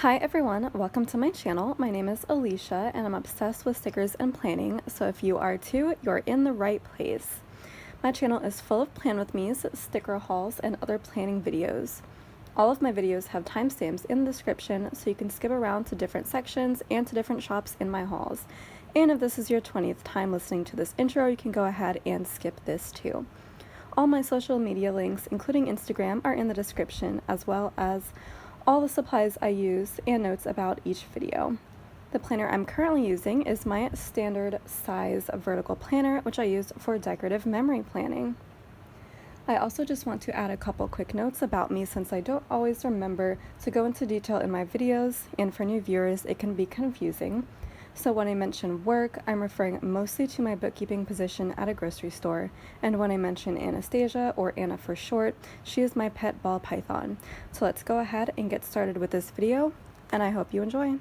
Hi everyone, welcome to my channel. My name is Alicia and I'm obsessed with stickers and planning, so if you are too, you're in the right place. My channel is full of plan with me's, sticker hauls, and other planning videos. All of my videos have timestamps in the description so you can skip around to different sections and to different shops in my hauls. And if this is your 20th time listening to this intro, you can go ahead and skip this too. All my social media links, including Instagram, are in the description, as well as all the supplies I use and notes about each video. The planner I'm currently using is my standard size vertical planner, which I use for decorative memory planning. I also just want to add a couple quick notes about me since I don't always remember to go into detail in my videos, and for new viewers it can be confusing. So when I mention work, I'm referring mostly to my bookkeeping position at a grocery store, and when I mention Anastasia, or Anna for short, she is my pet ball python. So let's go ahead and get started with this video, and I hope you enjoy.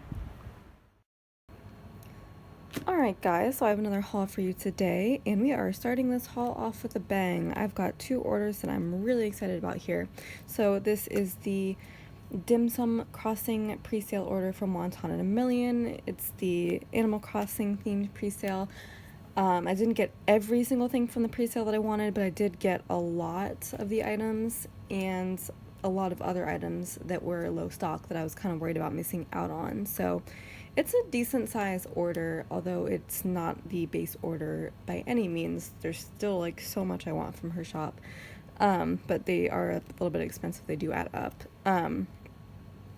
Alright guys, so I have another haul for you today, and we are starting this haul off with a bang. I've got two orders that I'm really excited about here. So this is the Dimsum Crossing pre-sale order from Wonton and a Million. It's the Animal Crossing themed pre-sale. I didn't get every single thing from the pre-sale that I wanted, but I did get a lot of the items and a lot of other items that were low stock that I was kind of worried about missing out on. So it's a decent size order, although it's not the base order by any means. There's still like so much I want from her shop, but they are a little bit expensive. They do add up.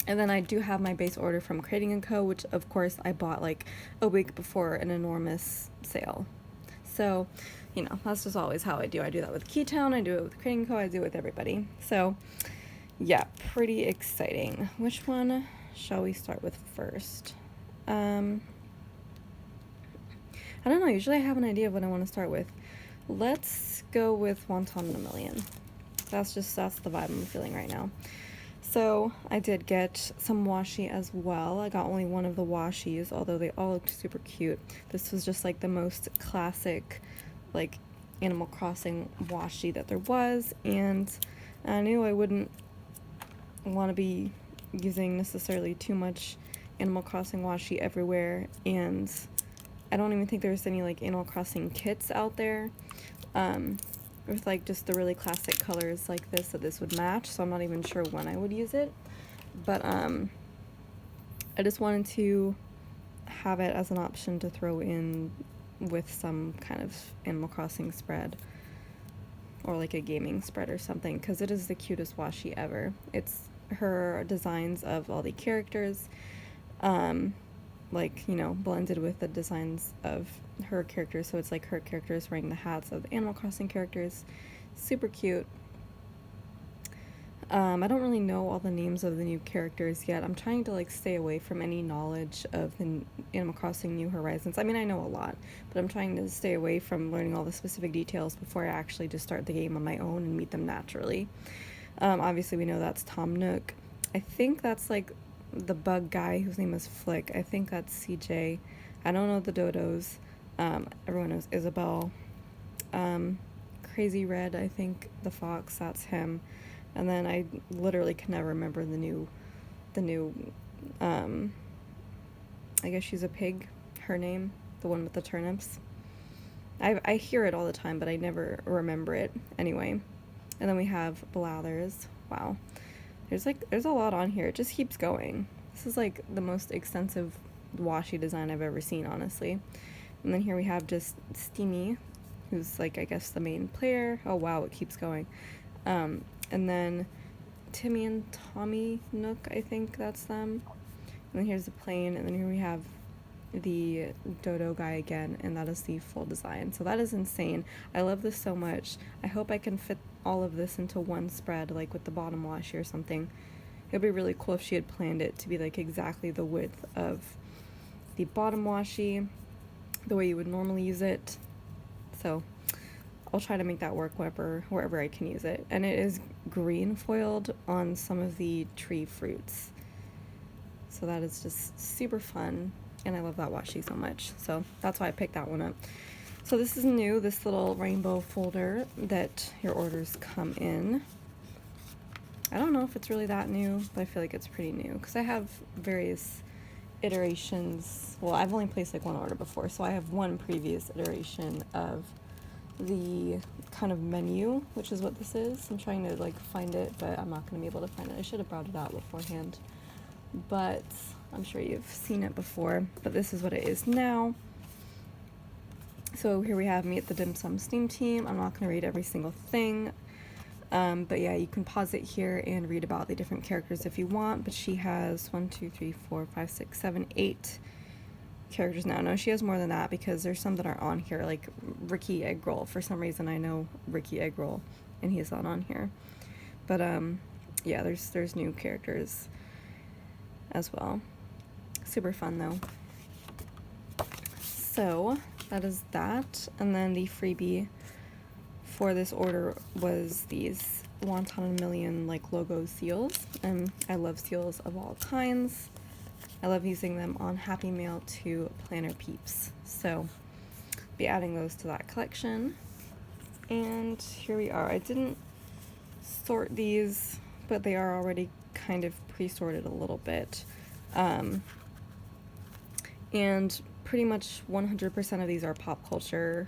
And then I do have my base order from creating&co, which of course I bought like a week before an enormous sale. So, you know, that's just always how I do. I do that with Keytown, I do it with creating&co, I do it with everybody. So, yeah, pretty exciting. Which one shall we start with first? I don't know, usually I have an idea of what I want to start with. Let's go with Wonton and a Million. That's the vibe I'm feeling right now. So I did get some washi as well. I got only one of the washies, although they all looked super cute. This was just like the most classic, like, Animal Crossing washi that there was, and I knew I wouldn't want to be using necessarily too much Animal Crossing washi everywhere, and I don't even think there's any like Animal Crossing kits out there with like just the really classic colors like this that this would match, so I'm not even sure when I would use it, but I just wanted to have it as an option to throw in with some kind of Animal Crossing spread or like a gaming spread or something, because it is the cutest washi ever. It's her designs of all the characters, like, you know, blended with the designs of her characters, so it's like her characters wearing the hats of the Animal Crossing characters. Super cute. I don't really know all the names of the new characters yet. I'm trying to like stay away from any knowledge of the Animal Crossing New Horizons. I mean, I know a lot, but I'm trying to stay away from learning all the specific details before I actually just start the game on my own and meet them naturally. Obviously we know that's Tom Nook. I think that's like the bug guy whose name is Flick. I think that's CJ. I don't know the dodos. Everyone knows Isabel. Crazy Red, I think the fox, that's him. And then I literally can never remember the new I guess she's a pig, her name, the one with the turnips. I hear it all the time, but I never remember it. Anyway, and then we have Blathers. Wow. There's a lot on here. It just keeps going. This is like the most extensive washi design I've ever seen, honestly. And then here we have just Steamy, who's like, I guess, the main player. Oh wow, it keeps going. And then Timmy and Tommy Nook, I think that's them. And then here's the plane, and then here we have the dodo guy again, and that is the full design. So that is insane. I love this so much. I hope I can fit all of this into one spread, like with the bottom washi or something. It would be really cool if she had planned it to be like exactly the width of the bottom washi, the way you would normally use it. So I'll try to make that work wherever I can use it. And it is green foiled on some of the tree fruits, so that is just super fun, and I love that washi so much, so that's why I picked that one up. So this is new, this little rainbow folder that your orders come in. I don't know if it's really that new, but I feel like it's pretty new because I have various iterations. Well, I've only placed like one order before, so I have one previous iteration of the kind of menu, which is what this is. I'm trying to like find it, but I'm not going to be able to find it. I should have brought it out beforehand, but I'm sure you've seen it before. But this is what it is now. So here we have Meet the Dimsum Steam Team. I'm not going to read every single thing, but yeah, you can pause it here and read about the different characters if you want. But she has 1, 2, 3, 4, 5, 6, 7, 8 characters now. No, she has more than that because there's some that aren't on here, like Ricky Eggroll. For some reason, I know Ricky Eggroll, and he's not on here. But yeah, there's new characters as well. Super fun though. So that is that, and then the freebie for this order was these Wonton Million like logo seals, and I love seals of all kinds. I love using them on Happy Mail to planner peeps, so be adding those to that collection. And here we are. I didn't sort these, but they are already kind of pre-sorted a little bit, and pretty much 100% of these are pop culture.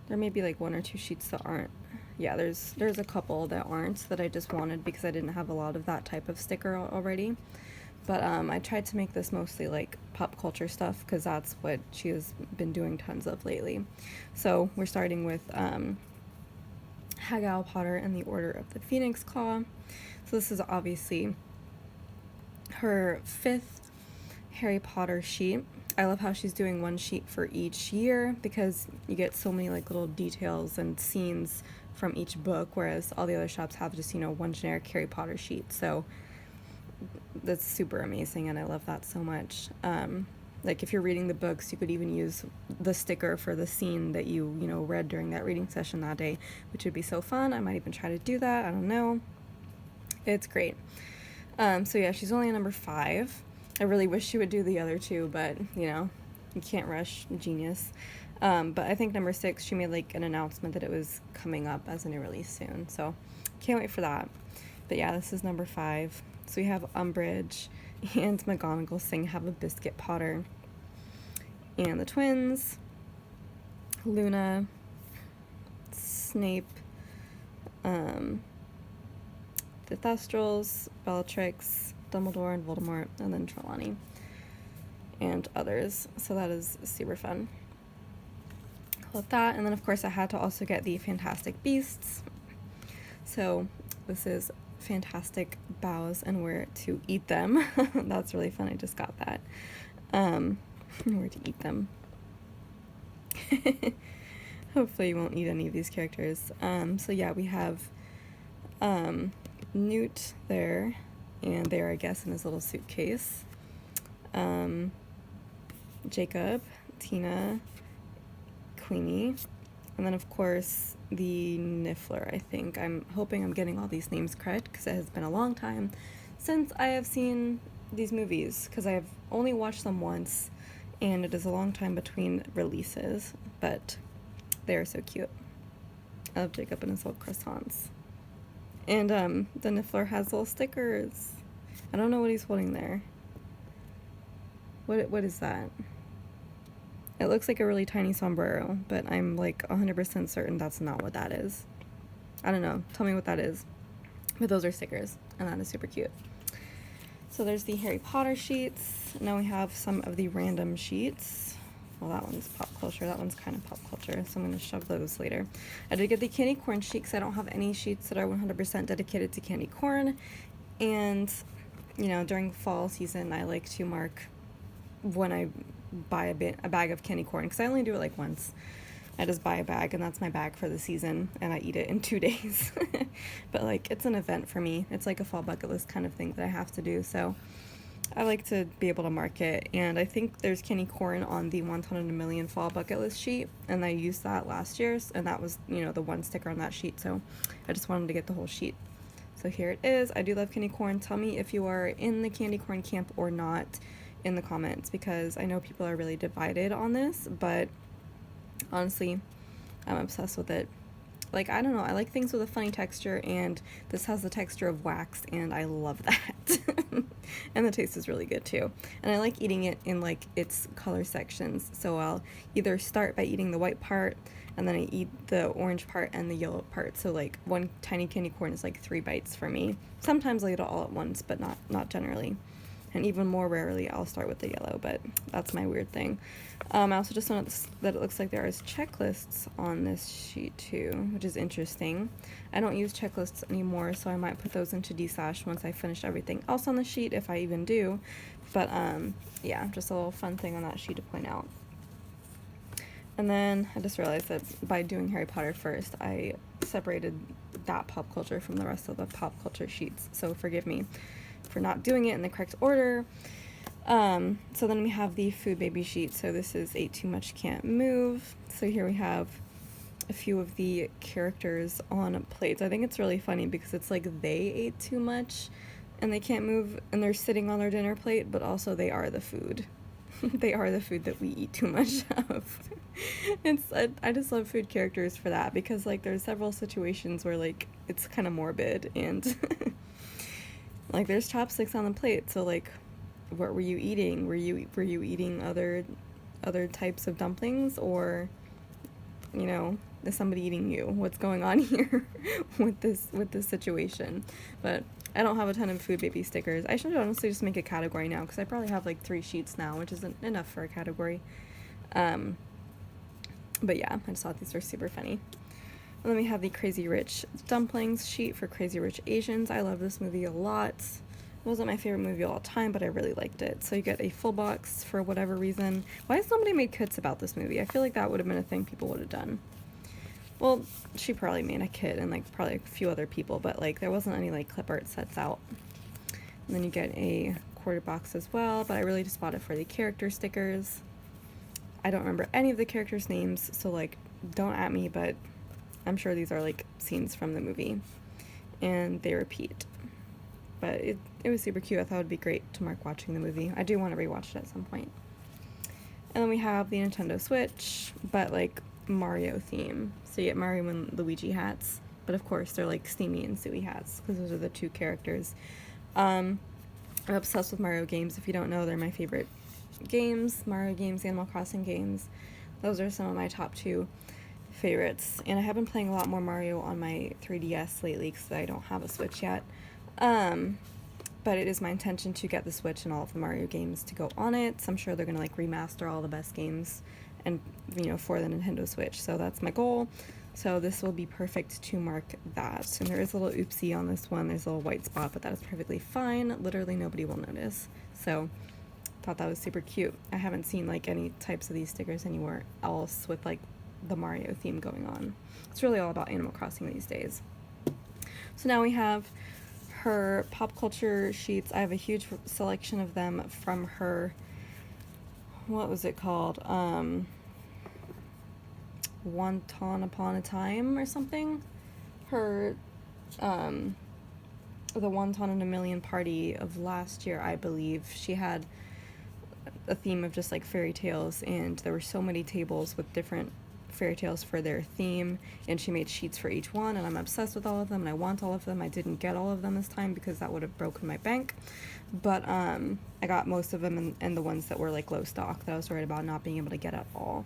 There may be like 1 or 2 sheets that aren't. Yeah, there's a couple that aren't, that I just wanted because I didn't have a lot of that type of sticker already. But I tried to make this mostly like pop culture stuff because that's what she has been doing tons of lately. So we're starting with Haggal Potter and the Order of the Phoenix Claw. So this is obviously her 5th Harry Potter sheet. I love how she's doing one sheet for each year because you get so many like little details and scenes from each book, whereas all the other shops have just, you know, one generic Harry Potter sheet. So that's super amazing, and I love that so much. Like if you're reading the books, you could even use the sticker for the scene that you know read during that reading session that day, which would be so fun. I might even try to do that. I don't know. It's great. So yeah, she's only a number 5. I really wish she would do the other 2, but you know, you can't rush genius. But I think number 6, she made like an announcement that it was coming up as a new release soon, so can't wait for that. But yeah, this is number 5. So we have Umbridge and McGonagall saying have a biscuit Potter, and the twins, Luna, Snape, the Thestrals, Bellatrix, Dumbledore and Voldemort, and then Trelawney and others. So that is super fun. Love that. And then of course I had to also get the Fantastic Beasts. So this is Fantastic Bows and Where to Eat Them. That's really fun. I just got that. Where to eat them. Hopefully you won't eat any of these characters. So yeah, we have Newt there, and there, I guess, in his little suitcase. Jacob, Tina, Queenie, and then of course the Niffler, I think. I'm hoping I'm getting all these names correct because it has been a long time since I have seen these movies, because I have only watched them once, and it is a long time between releases, but they are so cute. I love Jacob and his little croissants. And the Niffler has little stickers. I don't know what he's holding there. What is that? It looks like a really tiny sombrero, but I'm like 100% certain that's not what that is. I don't know. Tell me what that is. But those are stickers, and that is super cute. So there's the Harry Potter sheets. Now we have some of the random sheets. Well, that one's pop culture. That one's kind of pop culture, so I'm going to shove those later. I did get the candy corn sheet because I don't have any sheets that are 100% dedicated to candy corn. And, you know, during fall season, I like to mark when I buy a bag of candy corn, because I only do it like once. I just buy a bag, and that's my bag for the season, and I eat it in 2 days. But like, it's an event for me. It's like a fall bucket list kind of thing that I have to do, so I like to be able to mark it. And I think there's candy corn on the 100 fall bucket list sheet, and I used that last year, and that was, you know, the one sticker on that sheet, so I just wanted to get the whole sheet. So here it is. I do love candy corn. Tell me if you are in the candy corn camp or not in the comments, because I know people are really divided on this, but honestly, I'm obsessed with it. like, I don't know, I like things with a funny texture, and this has the texture of wax, and I love that. And the taste is really good too. And I like eating it in like its color sections. So I'll either start by eating the white part, and then I eat the orange part and the yellow part. So like one tiny candy corn is like 3 bites for me. Sometimes I'll eat it all at once, but not generally. And even more rarely, I'll start with the yellow, but that's my weird thing. I also just noticed that it looks like there is checklists on this sheet too, which is interesting. I don't use checklists anymore, so I might put those into D/ once I finish everything else on the sheet, if I even do. But yeah, just a little fun thing on that sheet to point out. And then I just realized that by doing Harry Potter first, I separated that pop culture from the rest of the pop culture sheets, so forgive me for not doing it in the correct order. So then we have the food baby sheet. So this is ate too much, can't move. So here we have a few of the characters on plates. I think it's really funny because it's like they ate too much and they can't move and they're sitting on their dinner plate, but also they are the food. They are the food that we eat too much of. I just love food characters for that, because like there's several situations where like it's kind of morbid, and like there's chopsticks on the plate, so like what were you eating? Were you eating other types of dumplings, or you know, is somebody eating you? What's going on here with this situation? But I don't have a ton of food baby stickers. I should honestly just make a category now, because I probably have like 3 sheets now, which isn't enough for a category. But yeah, I just thought these were super funny. And then we have the Crazy Rich Dumplings sheet for Crazy Rich Asians. I love this movie a lot. It wasn't my favorite movie of all time, but I really liked it. So you get a full box for whatever reason. Why has nobody made kits about this movie? I feel like that would have been a thing people would have done. Well, she probably made a kit, and like probably a few other people, but like there wasn't any like clip art sets out. And then you get a quarter box as well, but I really just bought it for the character stickers. I don't remember any of the characters' names, so like don't at me, but I'm sure these are like scenes from the movie, and they repeat. But it was super cute. I thought it would be great to mark watching the movie. I do want to rewatch it at some point. And then we have the Nintendo Switch, but like Mario theme. So you get Mario and Luigi hats, but of course they're like Steamy and Suey hats, because those are the 2 characters. I'm obsessed with Mario games. If you don't know, they're my favorite games. Mario games, Animal Crossing games. Those are some of my top 2 favorites. And I have been playing a lot more Mario on my 3DS lately, because I don't have a Switch yet. But it is my intention to get the Switch and all of the Mario games to go on it. So I'm sure they're gonna like remaster all the best games, and you know, for the Nintendo Switch. So that's my goal. So this will be perfect to mark that. And there is a little oopsie on this one. There's a little white spot, but that is perfectly fine. Literally nobody will notice. So thought that was super cute. I haven't seen like any types of these stickers anywhere else with like the Mario theme going on. It's really all about Animal Crossing these days. So now we have her pop culture sheets. I have a huge selection of them from her, what was it called? Wonton Upon a Time or something. Her, the Wonton in a Million party of last year, I believe. She had a theme of just like fairy tales, and there were so many tables with different fairy tales for their theme, and she made sheets for each one, and I'm obsessed with all of them, and I want all of them. I didn't get all of them this time because that would have broken my bank, but I got most of them, and the ones that were like low stock that I was worried about not being able to get at all.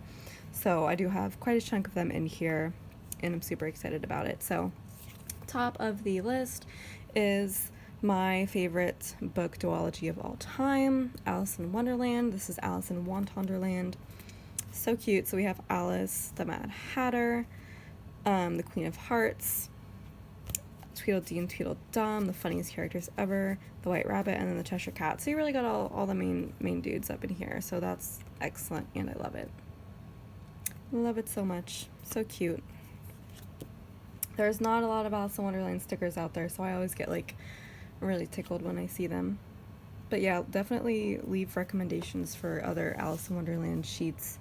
So I do have quite a chunk of them in here, and I'm super excited about it. So top of the list is my favorite book duology of all time, Alice in Wonderland. This is Alice in Wontonderland. So cute. So we have Alice, the Mad Hatter, the Queen of Hearts, Tweedledee and Tweedledum, the funniest characters ever, the White Rabbit, and then the Cheshire Cat. So you really got all the main dudes up in here. So that's excellent, and I love it. Love it so much. So cute. There's not a lot of Alice in Wonderland stickers out there, so I always get like really tickled when I see them. But yeah, definitely leave recommendations for other Alice in Wonderland sheets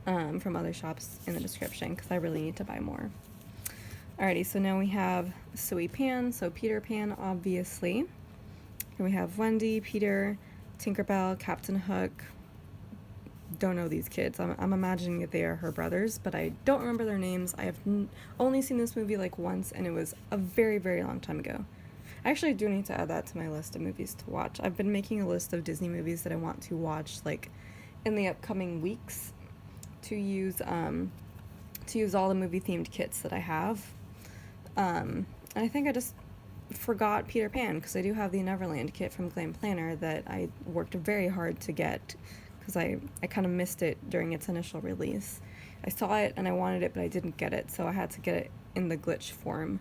from other shops in the description, because I really need to buy more. Alrighty, so now we have Suey Pan, so Peter Pan, obviously. Here we have Wendy, Peter, Tinkerbell, Captain Hook, don't know these kids. I'm imagining that they are her brothers, but I don't remember their names. I have only seen this movie like once, and it was a very, very long time ago. I actually do need to add that to my list of movies to watch. I've been making a list of Disney movies that I want to watch like in the upcoming weeks to use all the movie themed kits that I have. And I think I just forgot Peter Pan, because I do have the Neverland kit from Glam Planner that I worked very hard to get, because I kind of missed it during its initial release. I saw it and I wanted it, but I didn't get it, so I had to get it in the glitch form.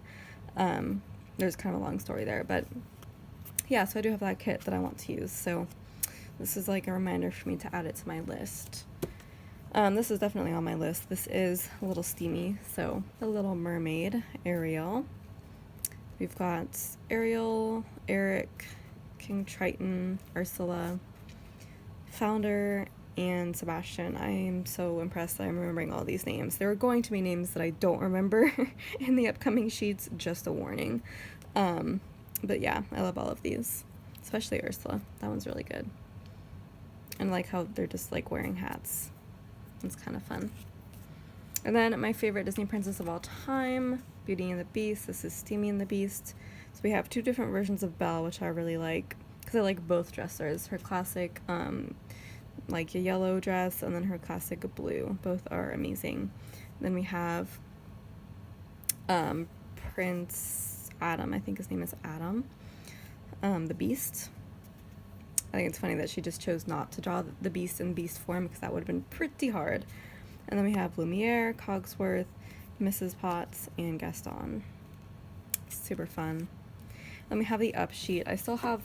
There's kind of a long story there, but yeah, so I do have that kit that I want to use, so this is like a reminder for me to add it to my list. This is definitely on my list. This is a little steamy, so The Little Mermaid, Ariel. We've got Ariel, Eric, King Triton, Ursula, Founder, and Sebastian. I am so impressed that I'm remembering all these names. There are going to be names that I don't remember in the upcoming sheets, just a warning. But yeah, I love all of these, especially Ursula. That one's really good. And I like how they're just like wearing hats. It's kind of fun. And then my favorite Disney princess of all time, Beauty and the Beast. This is Steamy and the Beast. So we have two different versions of Belle, which I really like, because I like both dressers. Her classic, like a yellow dress, and then her classic blue. Both are amazing. Then we have Prince Adam. I think his name is Adam. The Beast. I think it's funny that she just chose not to draw the Beast in Beast form, because that would have been pretty hard. And then we have Lumiere, Cogsworth, Mrs. Potts, and Gaston. Super fun. Then we have the up sheet. I still have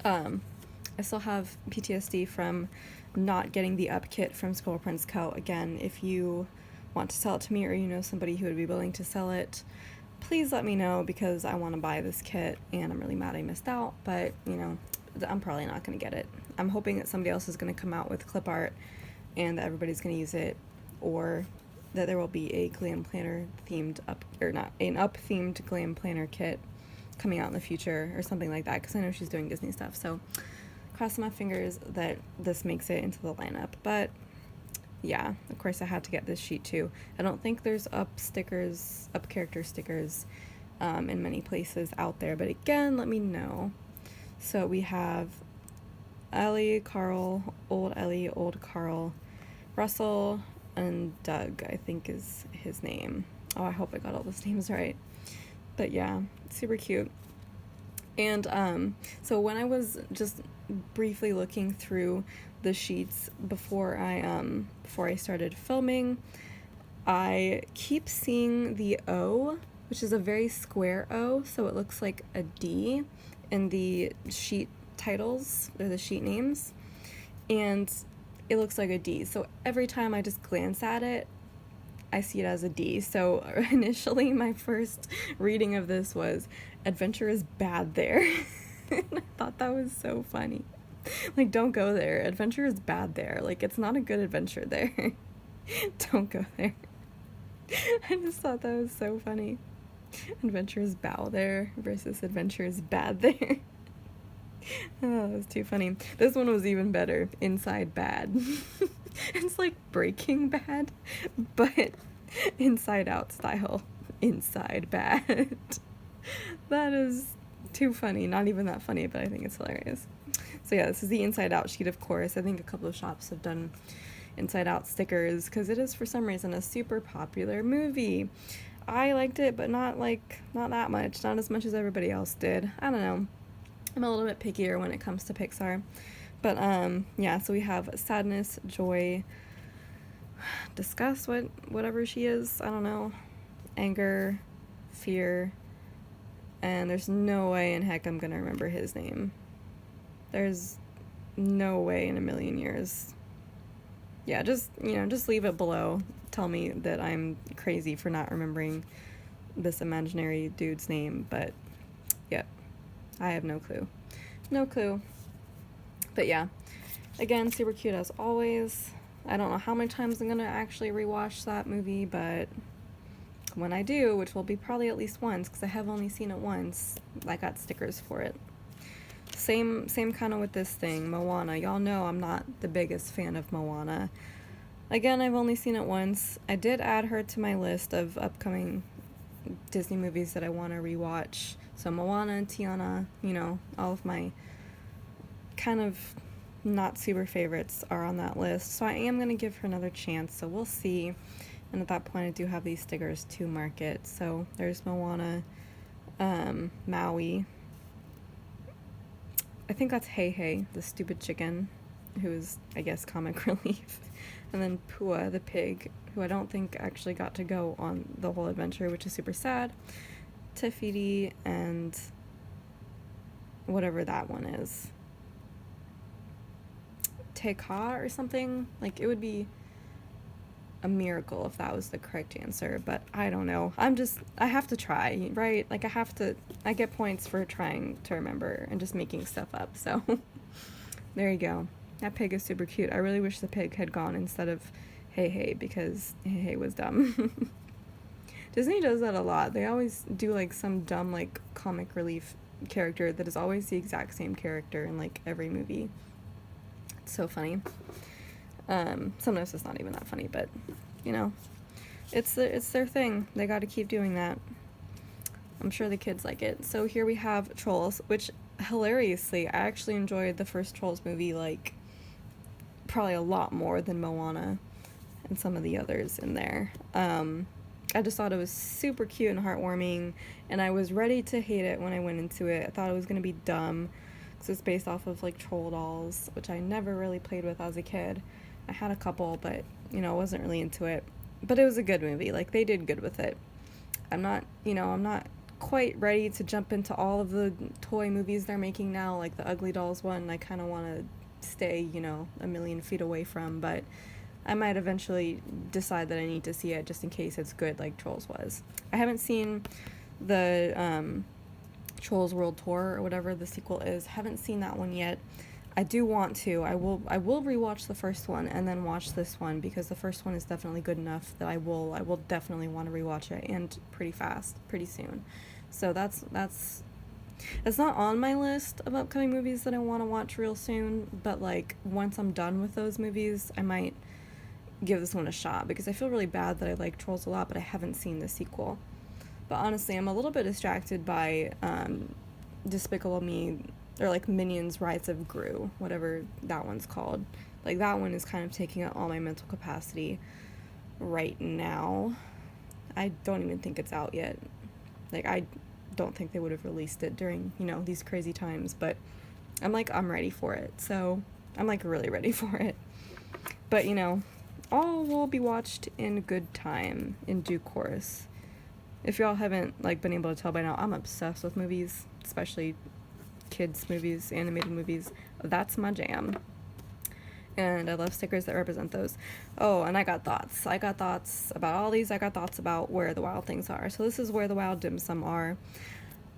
PTSD from not getting the up kit from Scroll Prince Co. Again, if you want to sell it to me, or you know somebody who would be willing to sell it, please let me know, because I want to buy this kit and I'm really mad I missed out, but you know, I'm probably not going to get it. I'm hoping that somebody else is going to come out with clip art and that everybody's going to use it, or that there will be a Glam Planner themed up, or not, an up themed Glam Planner kit coming out in the future or something like that, because I know she's doing Disney stuff. So crossing my fingers that this makes it into the lineup. But yeah, of course I had to get this sheet too. I don't think there's up character stickers in many places out there, but again, let me know. So we have Ellie, Carl, old Ellie, old Carl, Russell, and Doug, I think is his name. Oh, I hope I got all those names right. But yeah, super cute. And so when I was just briefly looking through the sheets before I started filming, I keep seeing the O, which is a very square O, so it looks like a D in the sheet titles, or the sheet names, and it looks like a D. So every time I just glance at it, I see it as a D. So initially my first reading of this was, adventure is bad there. And I thought that was so funny. Like, don't go there. Adventure is bad there. Like, it's not a good adventure there. Don't go there. I just thought that was so funny. Adventure is bow there versus adventure is bad there. Oh, that was too funny. This one was even better. Inside bad. It's like Breaking Bad, but Inside Out style. Inside bad. That is too funny. Not even that funny, but I think it's hilarious. So yeah, this is the Inside Out sheet, of course. I think a couple of shops have done Inside Out stickers, because it is for some reason a super popular movie. I liked it, but not that much. Not as much as everybody else did. I don't know. I'm a little bit pickier when it comes to Pixar. But yeah, so we have sadness, joy, disgust, whatever she is, I don't know, anger, fear, and there's no way in heck I'm gonna remember his name. There's no way in a million years. Yeah, just leave it below. Tell me that I'm crazy for not remembering this imaginary dude's name, but yep, I have no clue. No clue. But yeah, again, super cute as always. I don't know how many times I'm gonna actually rewatch that movie, but when I do, which will be probably at least once, because I have only seen it once, I got stickers for it. Same kind of with this thing, Moana. Y'all know I'm not the biggest fan of Moana. Again, I've only seen it once. I did add her to my list of upcoming Disney movies that I want to rewatch. So Moana and Tiana, you know, all of my kind of not super favorites are on that list. So I am going to give her another chance. So we'll see. And at that point, I do have these stickers to market. So there's Moana, Maui. I think that's Hey Hey, the stupid chicken, who is, I guess, comic relief. And then Pua, the pig, who I don't think actually got to go on the whole adventure, which is super sad. Te Fiti and whatever that one is. Te Ka or something? Like, it would be a miracle if that was the correct answer, but I don't know. I have to try, right? Like, I get points for trying to remember and just making stuff up, so there you go. That pig is super cute. I really wish the pig had gone instead of Hey Hey, because Hey Hey was dumb. Disney does that a lot. They always do, like, some dumb, like, comic relief character that is always the exact same character in, like, every movie. It's so funny. Sometimes it's not even that funny, but, you know, it's their thing. They got to keep doing that. I'm sure the kids like it. So here we have Trolls, which, hilariously, I actually enjoyed the first Trolls movie, like, probably a lot more than Moana and some of the others in there. I just thought it was super cute and heartwarming, and I was ready to hate it when I went into it. I thought it was going to be dumb, because it's based off of, like, troll dolls, which I never really played with as a kid. I had a couple, but, you know, I wasn't really into it. But it was a good movie. Like, they did good with it. I'm not quite ready to jump into all of the toy movies they're making now, like the Ugly Dolls one. I kind of want to stay, you know, a million feet away from, but I might eventually decide that I need to see it just in case it's good like Trolls was. I haven't seen the Trolls World Tour or whatever the sequel is. Haven't seen that one yet. I do want to. I will rewatch the first one and then watch this one, because the first one is definitely good enough that I will definitely want to rewatch it, and pretty fast, pretty soon. So that's not on my list of upcoming movies that I want to watch real soon, but, like, once I'm done with those movies, I might give this one a shot, because I feel really bad that I like Trolls a lot, but I haven't seen the sequel. But honestly, I'm a little bit distracted by Despicable Me, or, like, Minions Rise of Gru, whatever that one's called. Like, that one is kind of taking up all my mental capacity right now. I don't even think it's out yet. Like, I don't think they would have released it during, you know, these crazy times, but I'm ready for it. So I'm, like, really ready for it. But, you know, all will be watched in good time, in due course. If y'all haven't, like, been able to tell by now, I'm obsessed with movies, especially kids movies, animated movies. That's my jam. And I love stickers that represent those. Oh, and I got thoughts about all these. I got thoughts about where the wild things are. So this is where the wild dim sum are.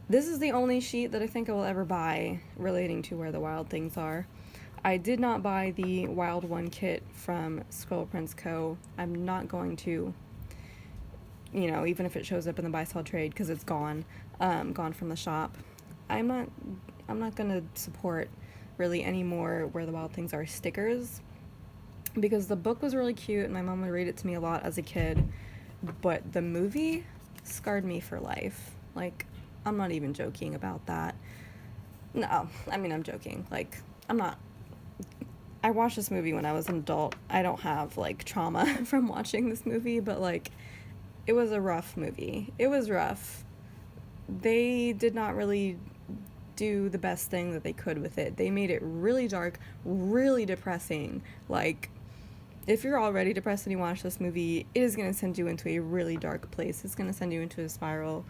This is the only sheet that I think I will ever buy relating to where the wild things are. I did not buy the Wild One kit from Squirrel Prince Co. I'm not going to, you know, even if it shows up in the buy sell trade, because it's gone from the shop. I'm not gonna support really any more Where the Wild Things Are stickers, because the book was really cute and my mom would read it to me a lot as a kid, but the movie scarred me for life. Like, I'm not even joking about that. No, I mean, I'm joking. Like, I watched this movie when I was an adult. I don't have, like, trauma from watching this movie, but, like, it was a rough movie. It was rough. They did not really do the best thing that they could with it. They made it really dark, really depressing. Like, if you're already depressed and you watch this movie, it is going to send you into a really dark place. It's going to send you into a spiral.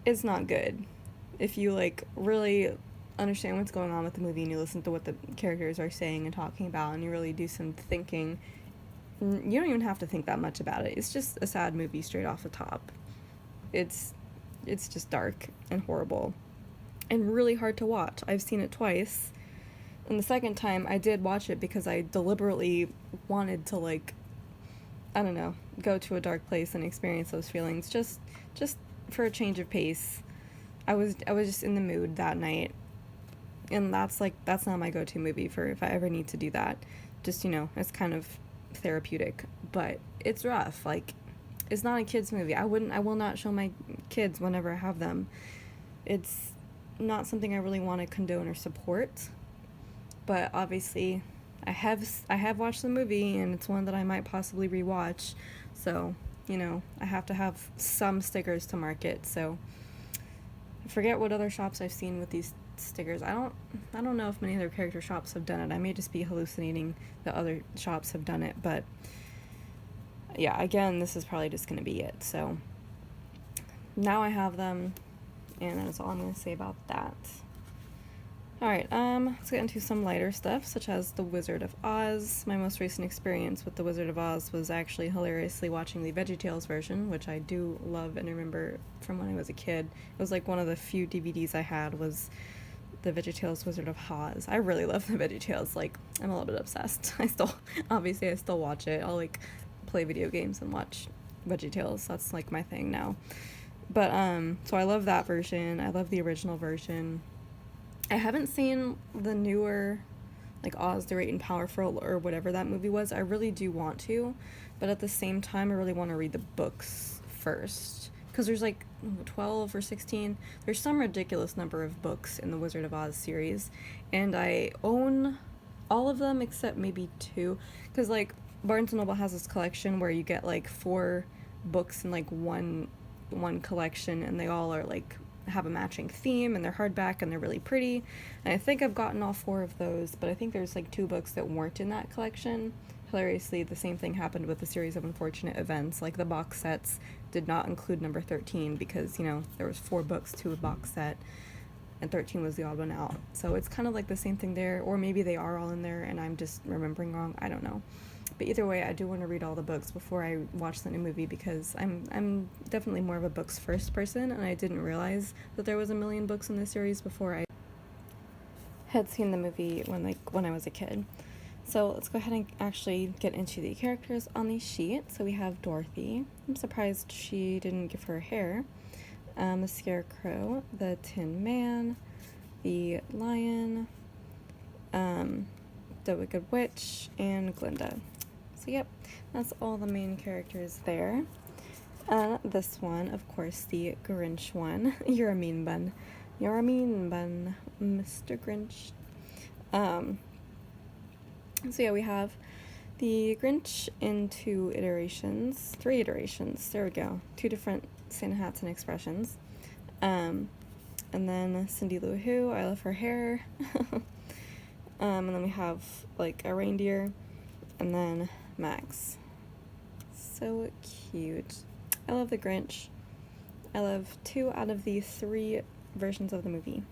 It's not good. If you, like, really understand what's going on with the movie and you listen to what the characters are saying and talking about and you really do some thinking, you don't even have to think that much about it. It's just a sad movie straight off the top. It's just dark and horrible and really hard to watch. I've seen it twice, and the second time I did watch it because I deliberately wanted to, like, I don't know, go to a dark place and experience those feelings just for a change of pace. I was just in the mood that night And that's not my go-to movie for if I ever need to do that. Just, it's kind of therapeutic, but it's rough. Like, it's not a kids movie. I will not show my kids whenever I have them. It's not something I really want to condone or support, but obviously I have watched the movie, and it's one that I might possibly rewatch. So, I have to have some stickers to market. So I forget what other shops I've seen with these stickers. I don't know if many other character shops have done it. I may just be hallucinating that other shops have done it, but yeah, again, this is probably just going to be it. So now I have them, and that is all I'm going to say about that. Alright, let's get into some lighter stuff, such as The Wizard of Oz. My most recent experience with The Wizard of Oz was actually hilariously watching the VeggieTales version, which I do love and remember from when I was a kid. It was like one of the few DVDs I had was the VeggieTales Wizard of Oz. I really love the VeggieTales. Like, I'm a little bit obsessed. I still watch it. I'll, like, play video games and watch VeggieTales. That's, like, my thing now. But, so I love that version. I love the original version. I haven't seen the newer, like, Oz the Great and Powerful or whatever that movie was. I really do want to, but at the same time, I really want to read the books first. Because there's, like, 12 or 16. There's some ridiculous number of books in the Wizard of Oz series, and I own all of them except maybe 2. Because, like, Barnes & Noble has this collection where you get, like, 4 books in, like, one collection, and they all are, like, have a matching theme, and they're hardback, and they're really pretty. And I think I've gotten all 4 of those, but I think there's like 2 books that weren't in that collection. Hilariously, the same thing happened with the Series of Unfortunate Events. Like, the box sets did not include number 13 because, there was 4 books to a box set, and 13 was the odd one out. So it's kind of like the same thing there, or maybe they are all in there and I'm just remembering wrong. I don't know. But either way, I do want to read all the books before I watch the new movie, because I'm definitely more of a books first person, and I didn't realize that there was a million books in this series before I had seen the movie when I was a kid. So let's go ahead and actually get into the characters on the sheet. So we have Dorothy. I'm surprised she didn't give her hair. The Scarecrow, the Tin Man, the Lion, the Wicked Witch, and Glinda. So yep, that's all the main characters there. This one, of course, the Grinch one. You're a mean bun. You're a mean bun, Mr. Grinch. So yeah, we have the Grinch in 3 iterations. There we go. 2 different Santa hats and expressions. And then Cindy Lou Who, I love her hair. And then we have, like, a reindeer, and then Max. So cute. I love the Grinch. I love 2 out of the 3 versions of the movie.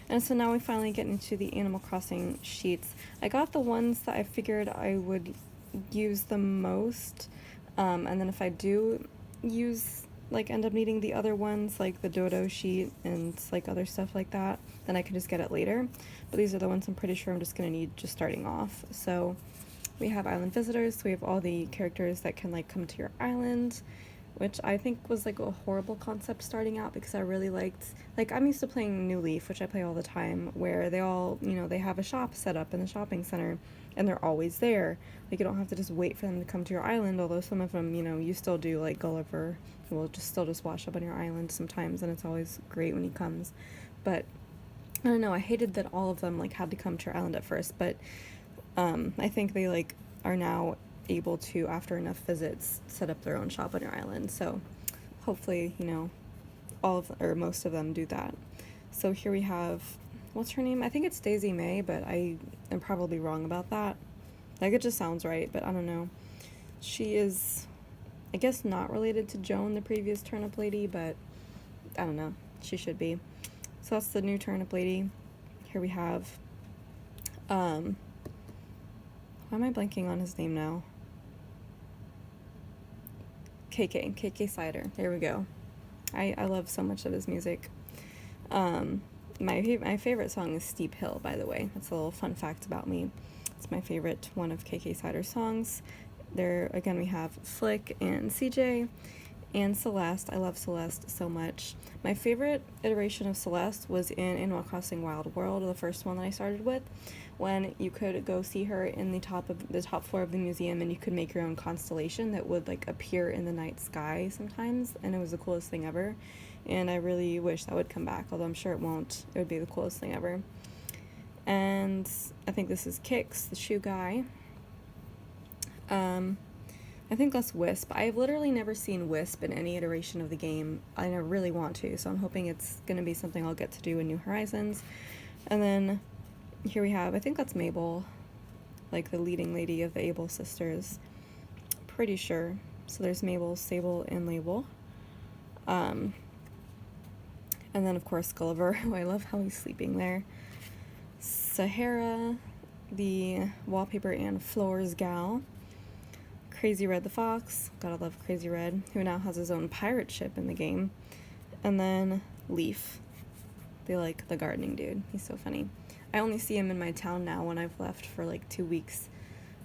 And so now we finally get into the Animal Crossing sheets. I got the ones that I figured I would use the most, and then if I do end up needing the other ones, like the Dodo sheet and, like, other stuff like that, then I can just get it later. But these are the ones I'm pretty sure I'm just going to need just starting off. So we have island visitors, so we have all the characters that can, like, come to your island, which I think was, like, a horrible concept starting out, because I really liked, like, I'm used to playing New Leaf, which I play all the time, where they all, they have a shop set up in the shopping center, and they're always there. Like, you don't have to just wait for them to come to your island, although some of them, you still do, like Gulliver will just wash up on your island sometimes, and it's always great when he comes. But I don't know, I hated that all of them, like, had to come to your island at first, but I think they, like, are now able to, after enough visits, set up their own shop on your island. So hopefully, most of them do that. So here we have, what's her name? I think it's Daisy May, but I am probably wrong about that. Like, it just sounds right, but I don't know. She is, I guess, not related to Joan, the previous turnip lady, but I don't know. She should be. So that's the new turnip lady. Here we have, why am I blanking on his name now? KK Cider. There we go. I love so much of his music. My favorite song is Steep Hill, by the way. That's a little fun fact about me. It's my favorite one of KK Cider's songs. There, again, we have Flick and CJ, And Celeste. I love Celeste so much. My favorite iteration of Celeste was in Animal Crossing Wild World, the first one that I started with, when you could go see her in the top floor of the museum, and you could make your own constellation that would like appear in the night sky sometimes, and it was the coolest thing ever. And I really wish that would come back, although I'm sure it won't. It would be the coolest thing ever. And I think this is Kix, the shoe guy. I think that's Wisp. I've literally never seen Wisp in any iteration of the game. I really want to, so I'm hoping it's going to be something I'll get to do in New Horizons. And then here we have, I think that's Mabel, like the leading lady of the Able sisters. Pretty sure. So there's Mabel, Sable, and Label. And then, of course, Gulliver, who I love how he's sleeping there. Sahara, the wallpaper and floors gal. Crazy Red the Fox, gotta love Crazy Red, who now has his own pirate ship in the game. And then Leaf, the gardening dude. He's so funny. I only see him in my town now when I've left for like 2 weeks,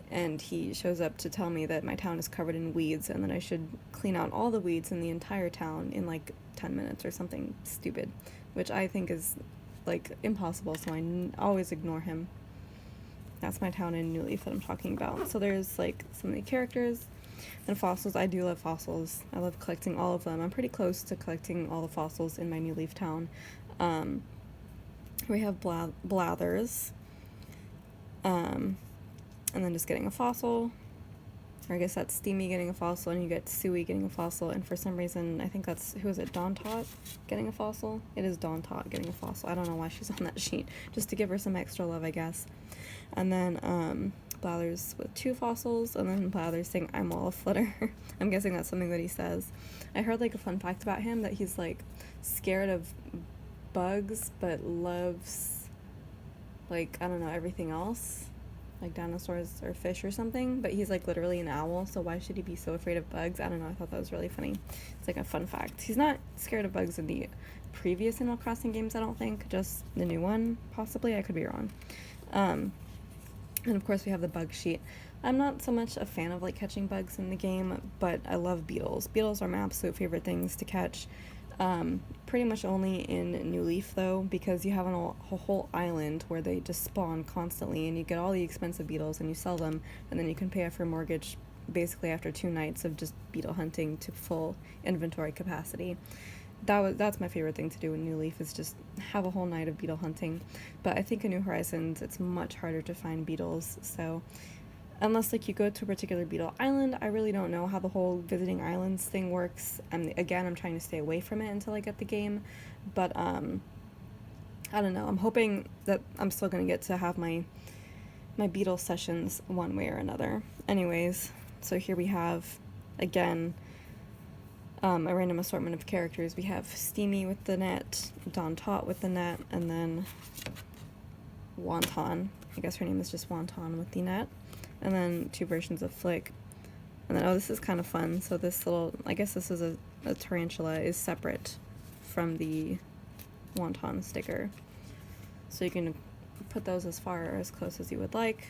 and he shows up to tell me that my town is covered in weeds and that I should clean out all the weeds in the entire town in like 10 minutes or something stupid, which I think is like impossible, so I always ignore him. That's my town in New Leaf that I'm talking about. So there's like some of the characters and fossils. I do love fossils. I love collecting all of them. I'm pretty close to collecting all the fossils in my New Leaf town. We have Blathers, and then just getting a fossil. Or I guess that's Steamy getting a fossil, and you get Suey getting a fossil, and for some reason, I think that's, who is it, Dawn Tot getting a fossil? It is Dawn Tot getting a fossil. I don't know why she's on that sheet, just to give her some extra love, I guess. And then Blathers with 2 fossils, and then Blathers saying, "I'm all aflutter." I'm guessing that's something that he says. I heard like a fun fact about him, that he's like scared of bugs, but loves, like, I don't know, everything else. Like dinosaurs or fish or something, but he's like literally an owl, so why should he be so afraid of bugs? I don't know, I thought that was really funny. It's like a fun fact. He's not scared of bugs in the previous Animal Crossing games, I don't think, just the new one, possibly, I could be wrong. And of course we have the bug sheet. I'm not so much a fan of like catching bugs in the game, but I love beetles. Beetles are my absolute favorite things to catch. Pretty much only in New Leaf though, because you have a whole island where they just spawn constantly, and you get all the expensive beetles and you sell them, and then you can pay off your mortgage basically after 2 nights of just beetle hunting to full inventory capacity. That's my favorite thing to do in New Leaf, is just have a whole night of beetle hunting. But I think in New Horizons it's much harder to find beetles, so unless like you go to a particular beetle island, I really don't know how the whole visiting islands thing works. And again, I'm trying to stay away from it until I get the game, but I don't know, I'm hoping that I'm still gonna get to have my beetle sessions one way or another. Anyways, so here we have again a random assortment of characters. We have Steamy with the net, Dawn Tot with the net, and then Wonton, I guess her name is just Wonton, with the net. And then 2 versions of Flick. And then, oh, this is kind of fun. So this little, I guess this is a tarantula, is separate from the Wonton sticker. So you can put those as far or as close as you would like.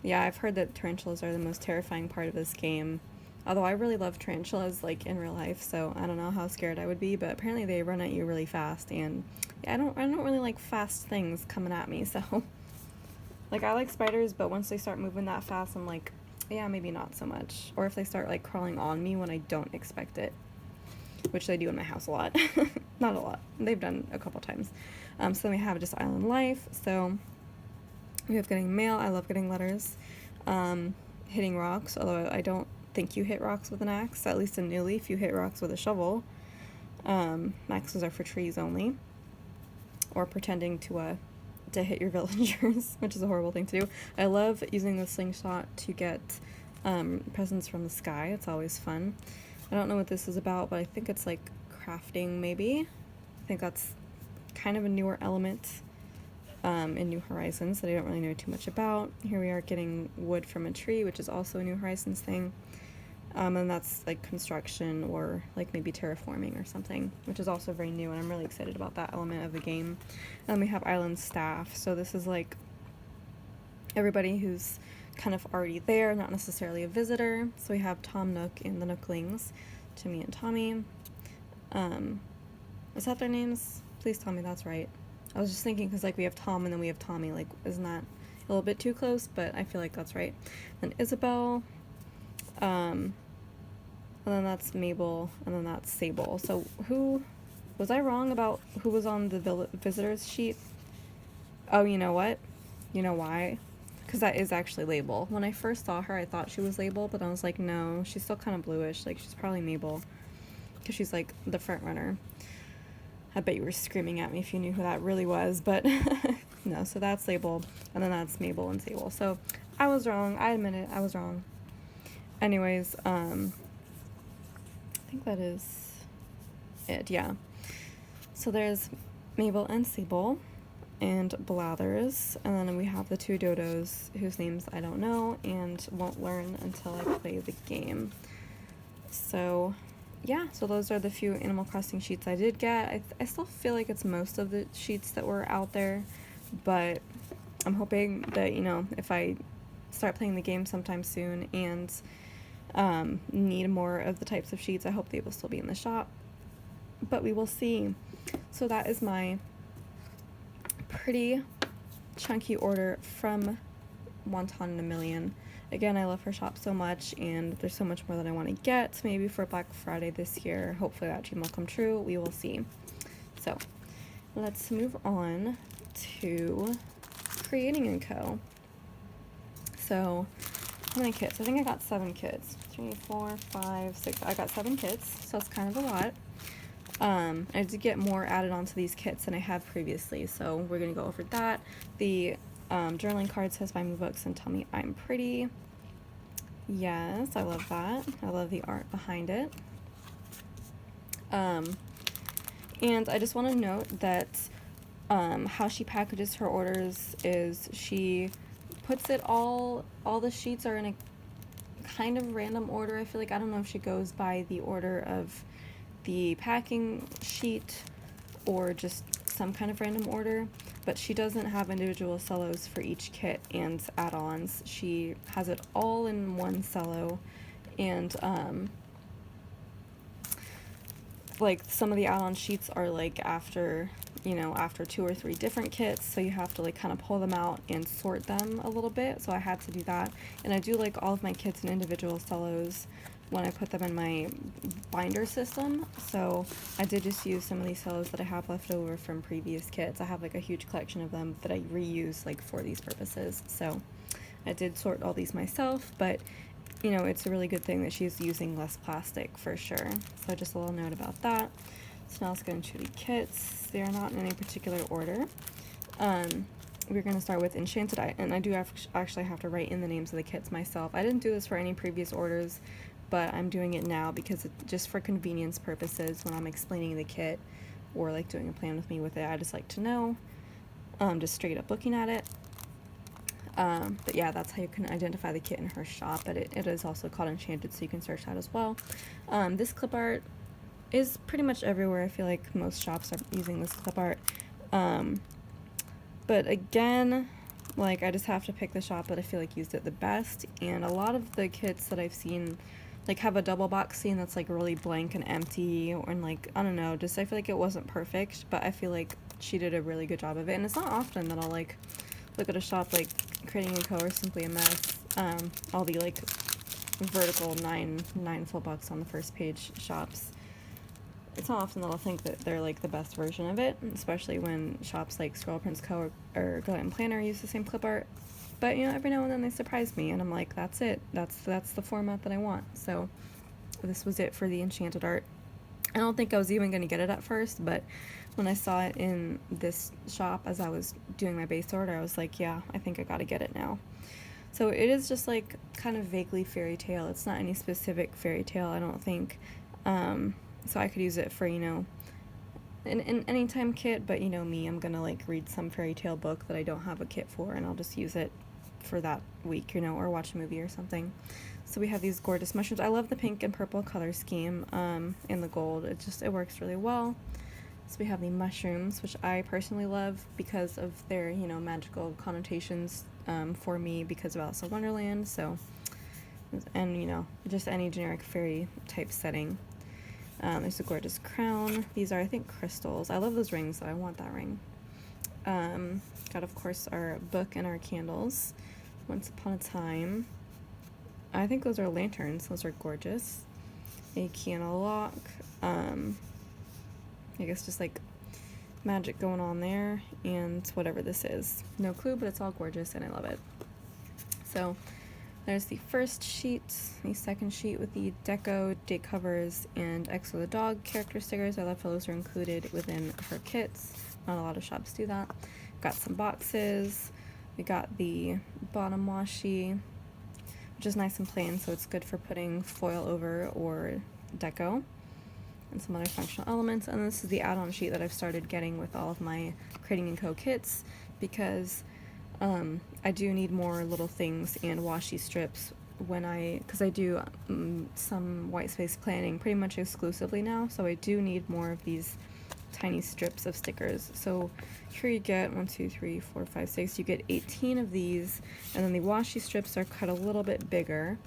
Yeah, I've heard that tarantulas are the most terrifying part of this game. Although I really love tarantulas, like, in real life, so I don't know how scared I would be, but apparently they run at you really fast, and yeah, I don't really like fast things coming at me, so... Like, I like spiders, but once they start moving that fast, I'm like, yeah, maybe not so much. Or if they start, like, crawling on me when I don't expect it. Which they do in my house a lot. Not a lot. They've done a couple times. So then we have just Island Life. So we have getting mail. I love getting letters. Hitting rocks, although I don't think you hit rocks with an axe. At least in New Leaf, you hit rocks with a shovel. Axes are for trees only. Or pretending to hit your villagers, which is a horrible thing to do. I love using the slingshot to get presents from the sky. It's always fun. I don't know what this is about, but I think it's like crafting, maybe. I think that's kind of a newer element in New Horizons that I don't really know too much about. Here we are getting wood from a tree, which is also a New Horizons thing. And that's like construction or like maybe terraforming or something, which is also very new, and I'm really excited about that element of the game. And then we have island staff, so this is like everybody who's kind of already there, not necessarily a visitor. So we have Tom Nook and the Nooklings. Timmy and Tommy. Is that their names? Please tell me that's right. I was just thinking, because like we have Tom and then we have Tommy, like isn't that a little bit too close? But I feel like that's right. Then Isabel, and then that's Mabel, and then that's Sable. So who, was I wrong about who was on the visitors sheet? Oh, you know what? You know why? Because that is actually Label. When I first saw her, I thought she was Label, but I was like, no, she's still kind of bluish. Like, she's probably Mabel, because she's like the front runner. I bet you were screaming at me if you knew who that really was, but no, so that's Label, and then that's Mabel and Sable. So I was wrong. I admit it. I was wrong. Anyways, I think that is it, yeah. So there's Mabel and Sable and Blathers, and then we have the two dodos whose names I don't know and won't learn until I play the game. So yeah, so those are the few Animal Crossing sheets I did get. I still feel like it's most of the sheets that were out there, but I'm hoping that, you know, if I start playing the game sometime soon and need more of the types of sheets, I hope they will still be in the shop, but we will see. So that is my pretty chunky order from Wonton in a Million. Again, I love her shop so much, and there's so much more that I want to get, maybe for Black Friday this year. Hopefully that dream will come true. We will see. So let's move on to Creating and Co. So how many kits? I think I got 7 kits. 3, 4, 5, 6. I got 7 kits, so that's kind of a lot. I did get more added onto these kits than I have previously, so we're going to go over that. The journaling card says buy me books and tell me I'm pretty. Yes, I love that. I love the art behind it. And I just want to note that how she packages her orders is she puts it all the sheets are in a kind of random order. I feel like, I don't know if she goes by the order of the packing sheet or just some kind of random order, but she doesn't have individual cellos for each kit and add-ons. She has it all in one cello, and like some of the add-on sheets are like after 2 or 3 different kits, so you have to like kind of pull them out and sort them a little bit, so I had to do that. And I do like all of my kits in individual cellos when I put them in my binder system, so I did just use some of these cellos that I have left over from previous kits. I have like a huge collection of them that I reuse like for these purposes, so I did sort all these myself, but you know, it's a really good thing that she's using less plastic for sure. So just a little note about that. So now let's get into the kits. They are not in any particular order. We're going to start with Enchanted Eye, and I do actually have to write in the names of the kits myself. I didn't do this for any previous orders, but I'm doing it now because just for convenience purposes when I'm explaining the kit or like doing a plan with me with it, I just like to know, just straight up looking at it. But yeah, that's how you can identify the kit in her shop, but it is also called Enchanted, so you can search that as well. This clip art is pretty much everywhere. I feel like most shops are using this clip art. But again, like, I just have to pick the shop that I feel like used it the best, and a lot of the kits that I've seen like have a double box scene that's like really blank and empty, or like, I don't know, just I feel like it wasn't perfect, but I feel like she did a really good job of it. And it's not often that I'll like look at a shop like Creating and Co or Simply a Mess, all the like vertical 9 full bucks on the first page shops. It's not often that I'll think that they're like the best version of it, especially when shops like Scroll Prints Co or Go and Planner use the same clip art. But you know, every now and then they surprise me, and I'm like, that's it. That's the format that I want. So this was it for the Enchanted art. I don't think I was even going to get it at first, but when I saw it in this shop as I was doing my base order, I was like, yeah, I think I got to get it now. So it is just like kind of vaguely fairy tale. It's not any specific fairy tale, I don't think. So I could use it for, you know, an anytime kit, but you know me, I'm gonna like read some fairy tale book that I don't have a kit for, and I'll just use it for that week, you know, or watch a movie or something. So we have these gorgeous mushrooms. I love the pink and purple color scheme in the gold. It works really well. So we have the mushrooms, which I personally love because of their, you know, magical connotations for me because of Alice in Wonderland. So, and you know, just any generic fairy type setting. There's a gorgeous crown. These are, I think, crystals. I love those rings, so I want that ring. Got, of course, our book and our candles. Once Upon a Time. I think those are lanterns. Those are gorgeous. A key and a lock. I guess just like magic going on there, and whatever this is. No clue, but it's all gorgeous and I love it. So there's the first sheet, the second sheet with the deco, date covers, and X of the dog character stickers. I love how those are included within her kits. Not a lot of shops do that. Got some boxes. We got the bottom washi, which is nice and plain, so it's good for putting foil over or deco, and some other functional elements. And this is the add-on sheet that I've started getting with all of my Creating and Co kits, because I do need more little things and washi strips because I do some white space planning pretty much exclusively now, so I do need more of these tiny strips of stickers. So here you get 1, 2, 3, 4, 5, 6. You get 18 of these, and then the washi strips are cut a little bit bigger.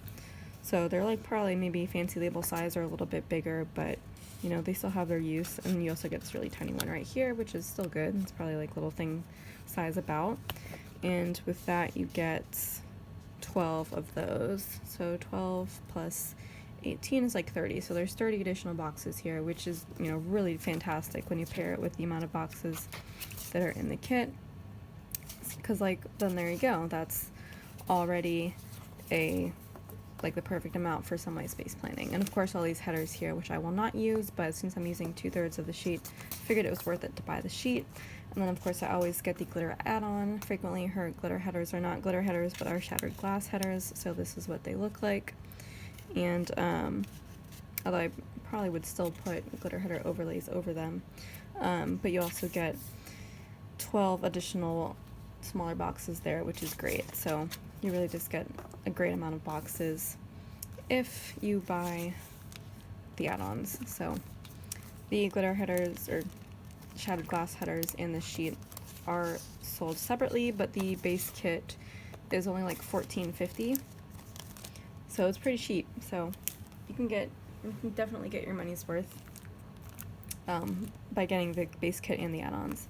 So they're like probably maybe fancy label size or a little bit bigger, but you know, they still have their use. And you also get this really tiny one right here, which is still good. It's probably like little thing size about. And with that you get 12 of those. So 12 plus 18 is like 30. So there's 30 additional boxes here, which is, you know, really fantastic when you pair it with the amount of boxes that are in the kit. Because like, then there you go. That's already like the perfect amount for some white space planning. And of course all these headers here, which I will not use, but since I'm using 2/3 of the sheet, I figured it was worth it to buy the sheet. And then of course I always get the glitter add-on. Frequently her glitter headers are not glitter headers, but are shattered glass headers, so this is what they look like. And although I probably would still put glitter header overlays over them, but you also get 12 additional smaller boxes there, which is great. So you really just get a great amount of boxes if you buy the add-ons. So the glitter headers or shattered glass headers and the sheet are sold separately, but the base kit is only like $14.50, so it's pretty cheap. So you can definitely get your money's worth by getting the base kit and the add-ons.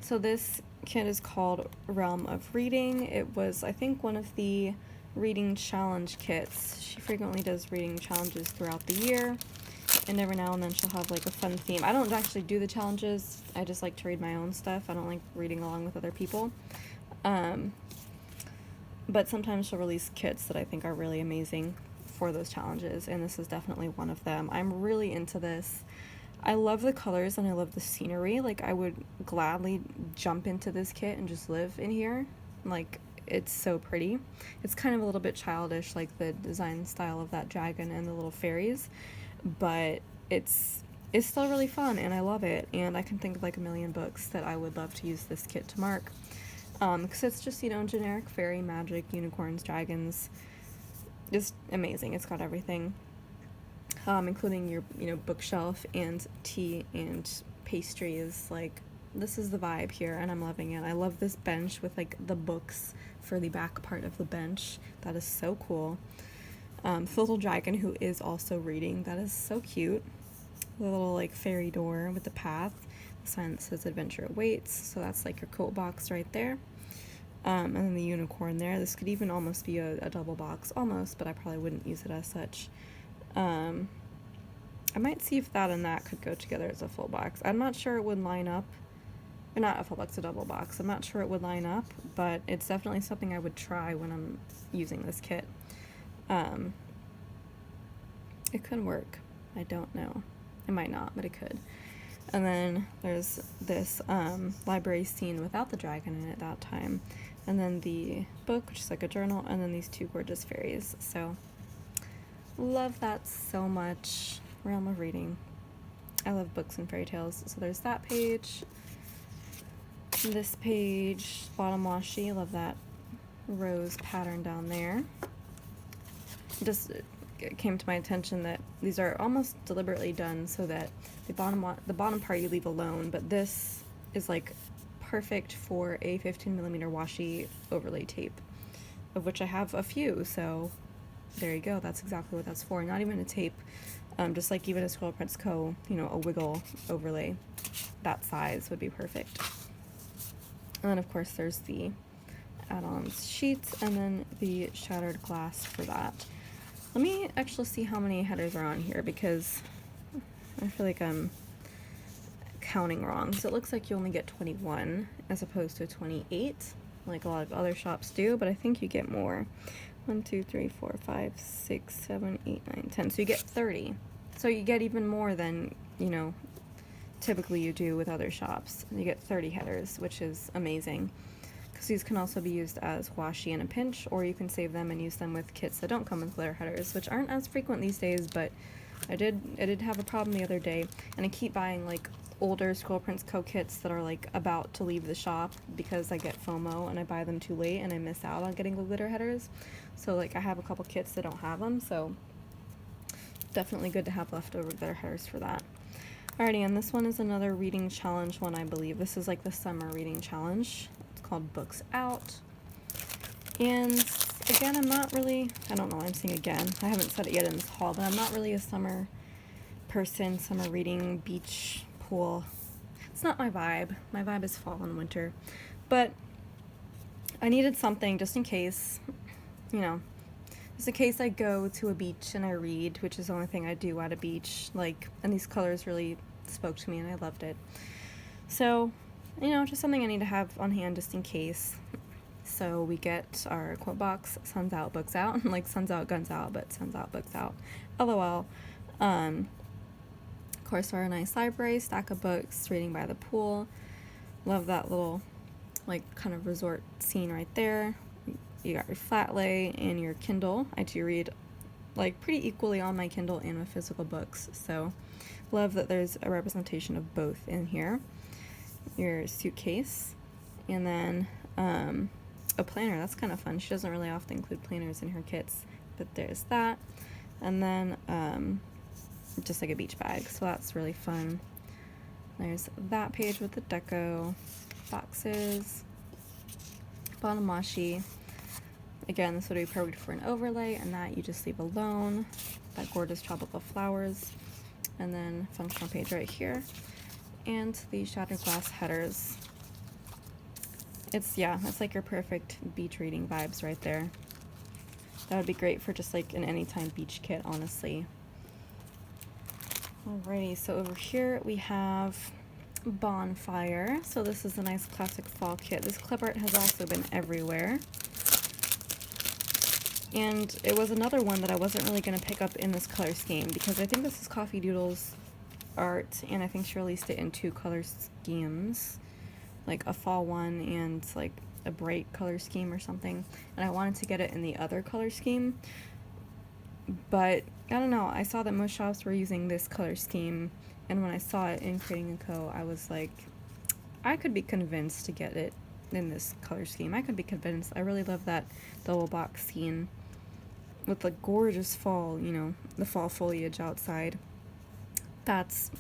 So this kit is called Realm of Reading. It was, I think, one of the reading challenge kits. She frequently does reading challenges throughout the year, and every now and then she'll have like a fun theme. I don't actually do the challenges. I just like to read my own stuff. I don't like reading along with other people. But sometimes she'll release kits that I think are really amazing for those challenges, and this is definitely one of them. I'm really into this. I love the colors and I love the scenery. Like, I would gladly jump into this kit and just live in here. Like, it's so pretty. It's kind of a little bit childish, like the design style of that dragon and the little fairies, but it's still really fun and I love it, and I can think of like a million books that I would love to use this kit to mark. Because it's just, you know, generic fairy, magic, unicorns, dragons. Just amazing. It's got everything. Including your, you know, bookshelf and tea and pastries. Like, this is the vibe here and I'm loving it. I love this bench with like the books for the back part of the bench. That is so cool. The little dragon who is also reading. That is so cute. The little like fairy door with the path. The sign that says adventure awaits. So that's like your coat box right there. And then the unicorn there. This could even almost be a double box. Almost, but I probably wouldn't use it as such. I might see if that and that could go together as a full box. I'm not sure it would line up. Or not a full box, a double box. I'm not sure it would line up, but it's definitely something I would try when I'm using this kit. It could work. I don't know. It might not, but it could. And then there's this library scene without the dragon in it that time. And then the book, which is like a journal, and then these two gorgeous fairies. So love that so much. Realm of Reading. I love books and fairy tales. So there's that page. This page, bottom washi. Love that rose pattern down there. Just it came to my attention that these are almost deliberately done so that the bottom part you leave alone, but this is like perfect for a 15mm washi overlay tape, of which I have a few. So there you go. That's exactly what that's for. Not even a tape. Just like even a Scroll Prints Co., you know, a wiggle overlay, that size would be perfect. And then of course there's the add-ons sheets, and then the shattered glass for that. Let me actually see how many headers are on here, because I feel like I'm counting wrong. So it looks like you only get 21 as opposed to 28, like a lot of other shops do, but I think you get more. 1, 2, 3, 4, 5, 6, 7, 8, 9, 10. So you get 30. So you get even more than, you know, typically you do with other shops. You get 30 headers, which is amazing, because these can also be used as washi in a pinch, or you can save them and use them with kits that don't come with glitter headers, which aren't as frequent these days, but I did have a problem the other day, and I keep buying like older Scroll Prints Co. kits that are like about to leave the shop because I get FOMO and I buy them too late and I miss out on getting the glitter headers. So like I have a couple kits that don't have them, so definitely good to have leftover glitter headers for that. Alrighty, and this one is another reading challenge one, I believe. This is like the summer reading challenge. It's called Books Out. And again, I'm not really, I don't know why I'm saying again. I haven't said it yet in this haul, but I'm not really a summer person, summer reading, beach, pool. It's not my vibe. My vibe is fall and winter. But I needed something just in case, you know, just in case I go to a beach and I read, which is the only thing I do at a beach, like, and these colors really spoke to me and I loved it. So, you know, just something I need to have on hand just in case. So we get our quote box, Sun's Out, Books Out. Like Sun's Out, Guns Out, but Sun's Out, Books Out. LOL. Of course, our nice library, stack of books, reading by the pool. Love that little, like, kind of resort scene right there. You got your flat lay and your Kindle. I do read, like, pretty equally on my Kindle and with physical books, so love that there's a representation of both in here. Your suitcase, and then a planner. That's kind of fun. She doesn't really often include planners in her kits, but there's that. And then just like a beach bag, so that's really fun. There's that page with the deco, boxes, bottom washi. Again, this would be perfect for an overlay, and that you just leave alone. That gorgeous tropical flowers, and then functional page right here, and the shattered glass headers. It's like your perfect beach reading vibes right there. That would be great for just like an anytime beach kit, honestly. Alrighty, so over here we have Bonfire. So this is a nice classic fall kit. This clip art has also been everywhere. And it was another one that I wasn't really going to pick up in this color scheme, because I think this is Coffee Doodle's art, and I think she released it in 2 color schemes, like a fall one and like a bright color scheme or something, and I wanted to get it in the other color scheme, but I don't know, I saw that most shops were using this color scheme, and when I saw it in Creating & Co., I was like, I could be convinced to get it in this color scheme. I could be convinced. I really love that double box scene with the gorgeous fall, you know, the fall foliage outside. That's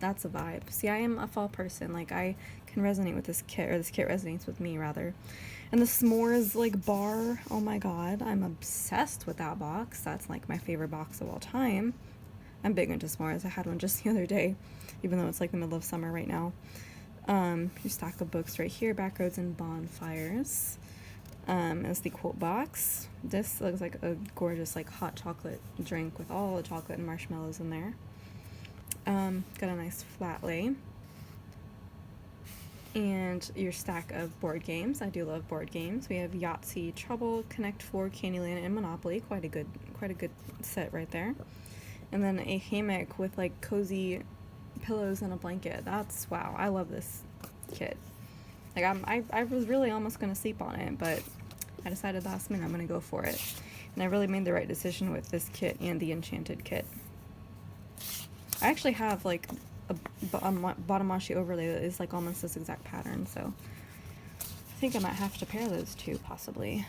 a vibe. See, I am a fall person. Like, I can resonate with this kit, or this kit resonates with me, rather. And the s'mores, like, bar, oh my god, I'm obsessed with that box. That's, like, my favorite box of all time. I'm big into s'mores. I had one just the other day, even though it's, like, the middle of summer right now. Your stack of books right here, Backroads and Bonfires. As the quote box. This looks like a gorgeous, like, hot chocolate drink with all the chocolate and marshmallows in there. Got a nice flat lay. And your stack of board games. I do love board games. We have Yahtzee, Trouble, Connect 4, Candyland, and Monopoly. Quite a good set right there. And then a hammock with, like, cozy pillows and a blanket. That's, wow, I love this kit. Like, I was really almost going to sleep on it, but I decided last minute I'm going to go for it. And I really made the right decision with this kit and the Enchanted kit. I actually have, like, a bottom washi overlay that is, like, almost this exact pattern, so I think I might have to pair those two, possibly.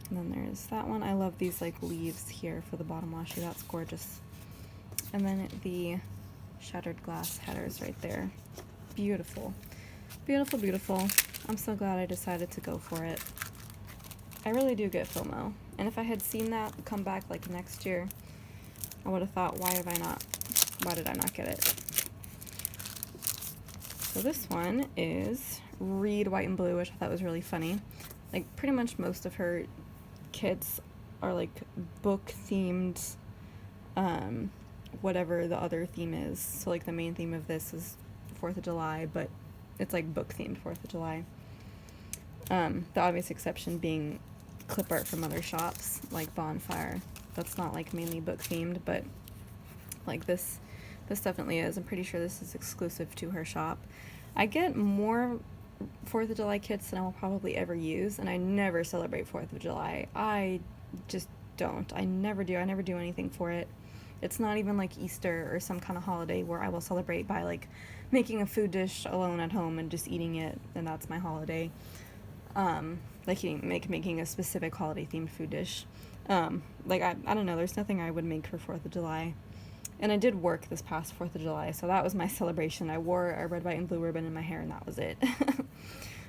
And then there's that one. I love these, like, leaves here for the bottom washi. That's gorgeous. And then the shattered glass headers right there. Beautiful. Beautiful, beautiful. I'm so glad I decided to go for it. I really do get FOMO. And if I had seen that come back, like, next year, I would have thought, why have I not Why did I not get it? So this one is Read White and Blue, which I thought was really funny. Like, pretty much most of her kits are like book themed, whatever the other theme is. So like the main theme of this is 4th of July, but it's like book themed 4th of July. The obvious exception being clip art from other shops, like Bonfire. That's not like mainly book themed, but like this definitely is. I'm pretty sure this is exclusive to her shop. I get more 4th of July kits than I will probably ever use, and I never celebrate 4th of July. I just don't. I never do. I never do anything for it. It's not even like Easter or some kind of holiday where I will celebrate by like making a food dish alone at home and just eating it, and that's my holiday. Like making a specific holiday themed food dish. Like I don't know, there's nothing I would make for 4th of July. And I did work this past 4th of July, so that was my celebration. I wore a red, white, and blue ribbon in my hair, and that was it.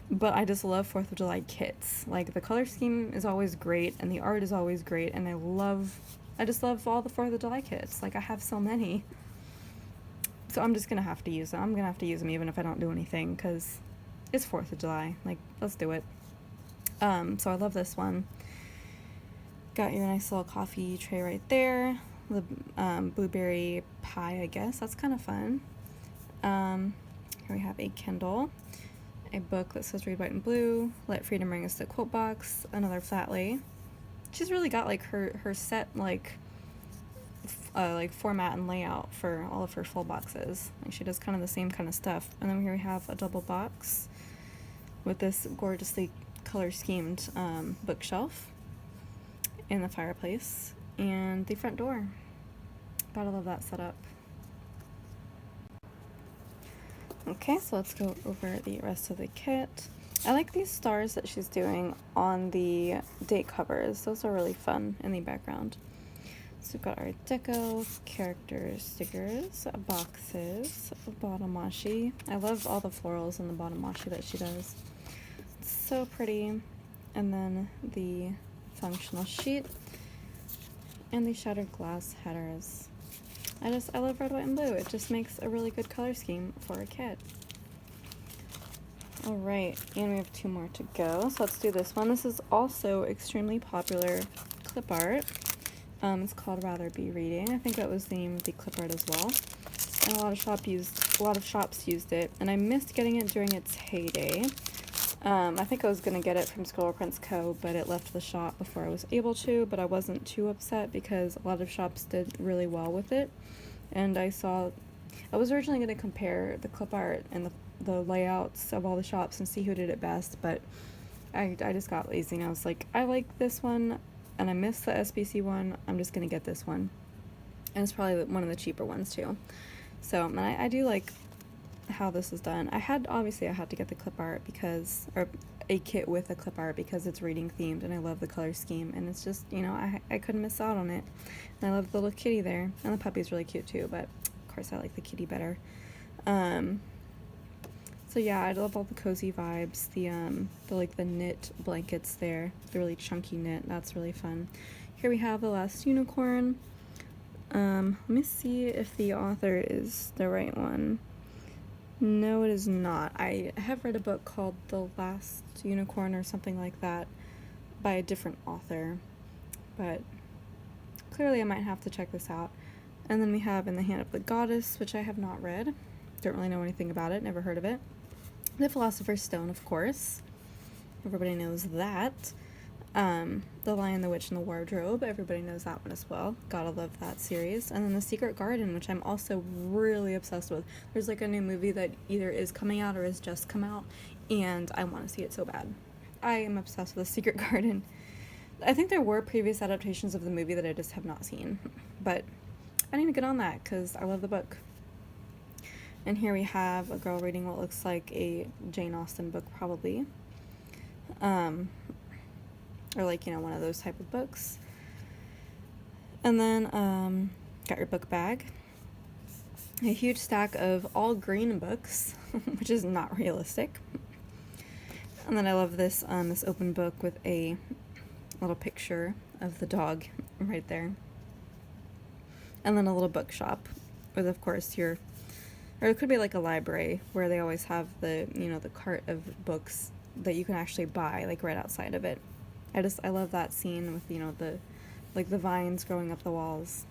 But I just love 4th of July kits. Like, the color scheme is always great, and the art is always great, and I just love all the 4th of July kits. Like, I have so many. So I'm just gonna have to use them. I'm gonna have to use them even if I don't do anything, because it's 4th of July. Like, let's do it. So I love this one. Got your nice little coffee tray right there. The blueberry pie, I guess. That's kind of fun. Here we have a Kindle, a book that says Read White and Blue, Let Freedom Ring Us the quote box, another flat lay. She's really got like her set like format and layout for all of her full boxes. Like, she does kind of the same kind of stuff. And then here we have a double box with this gorgeously color schemed bookshelf in the fireplace and the front door. Gotta love that setup. Okay, so let's go over the rest of the kit. I like these stars that she's doing on the date covers. Those are really fun in the background. So we've got our deco, characters, stickers, boxes, bottom washi. I love all the florals in the bottom washi that she does. It's so pretty. And then the functional sheet and the shattered glass headers. I love red, white, and blue. It just makes a really good color scheme for a kit. Alright, and we have 2 more to go, so let's do this one. This is also extremely popular clip art. It's called Rather Be Reading. I think that was the name of the clip art as well. And a lot of shops used it, and I missed getting it during its heyday. I think I was going to get it from creating&co, but it left the shop before I was able to, but I wasn't too upset because a lot of shops did really well with it. And I was originally going to compare the clip art and the layouts of all the shops and see who did it best, but I just got lazy and I was like, I like this one and I missed the SBC one, I'm just going to get this one. And it's probably one of the cheaper ones too. So, and I do like how this is done. Obviously I had to get the clip art or a kit with a clip art because it's reading themed and I love the color scheme, and it's just, you know, I couldn't miss out on it. And I love the little kitty there, and the puppy's really cute too, but of course I like the kitty better. So yeah, I love all the cozy vibes, the knit blankets there, the really chunky knit, that's really fun. Here we have The Last Unicorn. Let me see if the author is the right one. No, it is not. I have read a book called The Last Unicorn or something like that by a different author, but clearly I might have to check this out. And then we have In the Hand of the Goddess, which I have not read. Don't really know anything about it, never heard of it. The Philosopher's Stone, of course. Everybody knows that. The Lion, the Witch, and the Wardrobe. Everybody knows that one as well. Gotta love that series. And then The Secret Garden, which I'm also really obsessed with. There's like a new movie that either is coming out or has just come out, and I want to see it so bad. I am obsessed with The Secret Garden. I think there were previous adaptations of the movie that I just have not seen, but I need to get on that because I love the book. And here we have a girl reading what looks like a Jane Austen book, probably. Or like, you know, one of those type of books. And then, got your book bag. A huge stack of all green books, which is not realistic. And then I love this, this open book with a little picture of the dog right there. And then a little bookshop. with, of course, your, or it could be like a library where they always have the, you know, the cart of books that you can actually buy, like right outside of it. I love that scene with, you know, the, like the vines growing up the walls.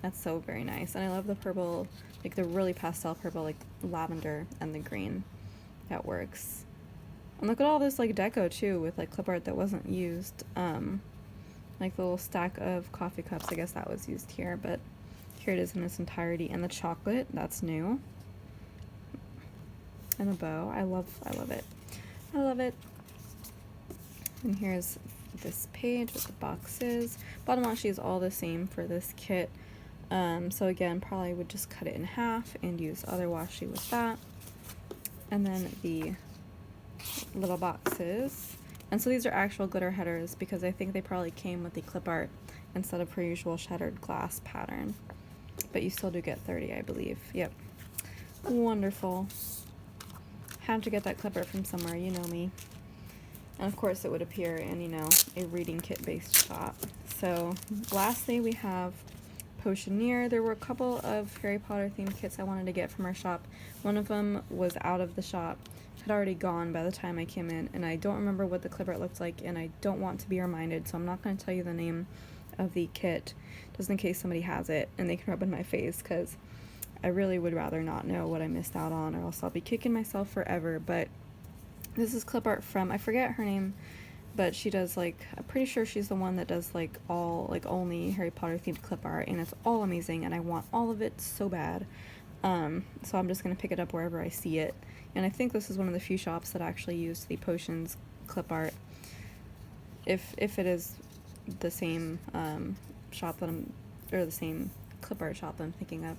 That's so very nice. And I love the purple, like the really pastel purple, like lavender and the green. That works. And look at all this like deco too with like clip art that wasn't used. Like the little stack of coffee cups, I guess that was used here, but here it is in its entirety. And the chocolate, that's new. And the bow, I love it. I love it. And here's this page with the boxes. Bottom washi is all the same for this kit. So again, probably would just cut it in half and use other washi with that. And then the little boxes. And so these are actual glitter headers because I think they probably came with the clip art instead of her usual shattered glass pattern. But you still do get 30, I believe. Yep. Wonderful. Had to get that clip art from somewhere, you know me. And of course it would appear in, you know, a reading kit based shop. So lastly we have Potioneer. There were a couple of Harry Potter themed kits I wanted to get from our shop. One of them was out of the shop, had already gone by the time I came in, and I don't remember what the clip art looked like, and I don't want to be reminded, so I'm not going to tell you the name of the kit, just in case somebody has it and they can rub in my face, because I really would rather not know what I missed out on, or else I'll be kicking myself forever. But this is clip art from, I forget her name, but she does, like, I'm pretty sure she's the one that does, like, all, like, only Harry Potter themed clip art, and it's all amazing, and I want all of it so bad. So I'm just going to pick it up wherever I see it. And I think this is one of the few shops that actually used the potions clip art. If it is the same shop that or the same clip art shop that I'm thinking of.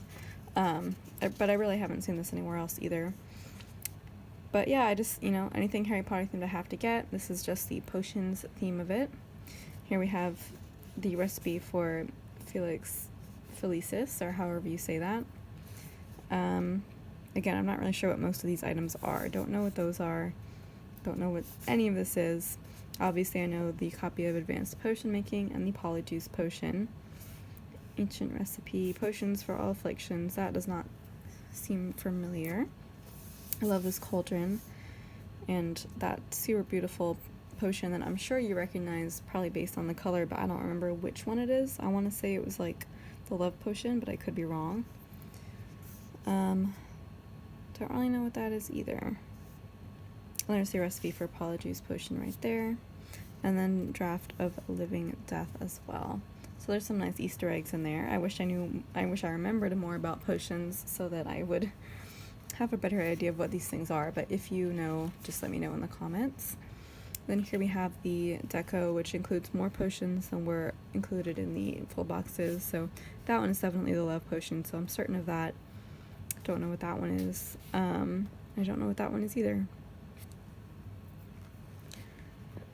But I really haven't seen this anywhere else either. But yeah, I just, you know, anything Harry Potter themed I have to get. This is just the potions theme of it. Here we have the recipe for Felix Felicis, or however you say that. Again, I'm not really sure what most of these items are. Don't know what those are. Don't know what any of this is. Obviously, I know the copy of Advanced Potion Making and the Polyjuice Potion. Ancient Recipe, Potions for All Afflictions. That does not seem familiar. I love this cauldron and that super beautiful potion that I'm sure you recognize probably based on the color, but I don't remember which one it is. I want to say it was like the Love Potion, but I could be wrong. Don't really know what that is either. There's the recipe for Polyjuice Potion right there. And then Draft of Living Death as well. So there's some nice Easter eggs in there. I wish I remembered more about potions so that I would have a better idea of what these things are, but if you know, just let me know in the comments. Then here we have the deco, which includes more potions than were included in the full boxes, so that one is definitely the Love Potion, so I'm certain of that. Don't know what that one is. I don't know what that one is either.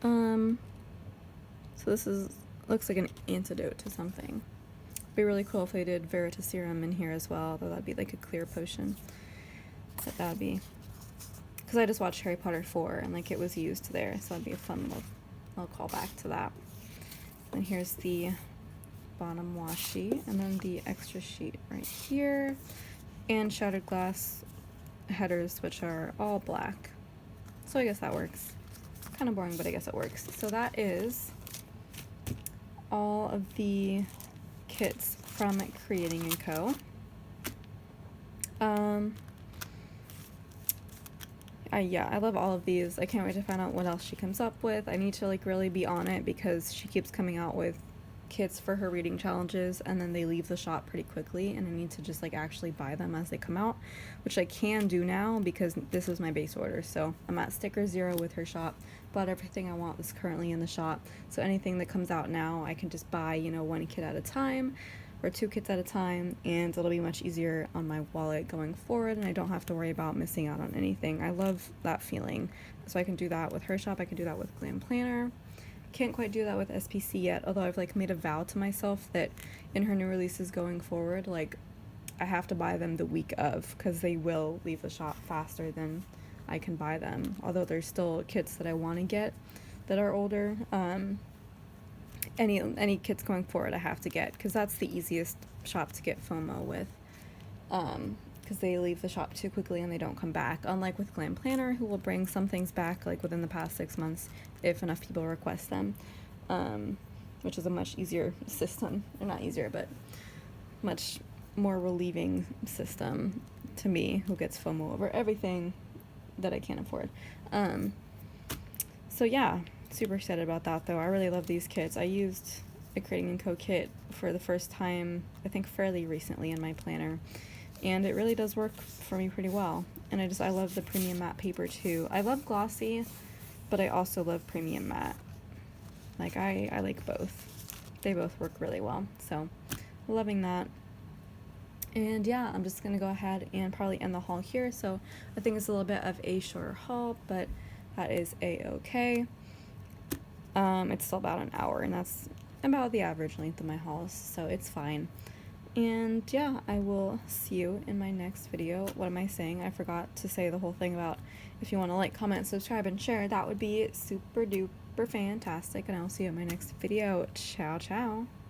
So this looks like an antidote to something. It'd be really cool if they did Veritaserum in here as well, though that'd be like a clear potion. But that'd be, because I just watched Harry Potter 4 and like it was used there, so that'd be a fun little callback to that. And here's the bottom washi, and then the extra sheet right here, and shattered glass headers, which are all black. So I guess that works. Kind of boring, but I guess it works. So that is all of the kits from Creating and Co. Yeah, I love all of these. I can't wait to find out what else she comes up with. I need to like really be on it because she keeps coming out with kits for her reading challenges and then they leave the shop pretty quickly, and I need to just like actually buy them as they come out, which I can do now because this is my base order. So I'm at sticker 0 with her shop, bought everything I want that's currently in the shop, so anything that comes out now I can just buy, you know, 1 kit at a time or 2 kits at a time, and it'll be much easier on my wallet going forward, and I don't have to worry about missing out on anything. I love that feeling. So I can do that with her shop, I can do that with Glam Planner. Can't quite do that with SPC yet, although I've like made a vow to myself that in her new releases going forward, like I have to buy them the week of, because they will leave the shop faster than I can buy them. Although there's still kits that I want to get that are older. Any kits going forward I have to get, because that's the easiest shop to get FOMO with. because they leave the shop too quickly and they don't come back, unlike with Glam Planner, who will bring some things back like within the past 6 months if enough people request them, which is a much easier system, or not easier, but much more relieving system to me, who gets FOMO over everything that I can't afford. So yeah, super excited about that though. I really love these kits. I used a Creating and Co kit for the first time, I think fairly recently in my planner, and it really does work for me pretty well. And I love the premium matte paper too. I love glossy, but I also love premium matte. Like I like both. They both work really well, so loving that. And yeah, I'm just gonna go ahead and probably end the haul here. So I think it's a little bit of a shorter haul, but that is a-okay. It's still about an hour, and that's about the average length of my hauls, so it's fine. And yeah, I will see you in my next video. What am I saying? I forgot to say the whole thing about if you want to like, comment, subscribe, and share. That would be super duper fantastic, and I'll see you in my next video. Ciao, ciao.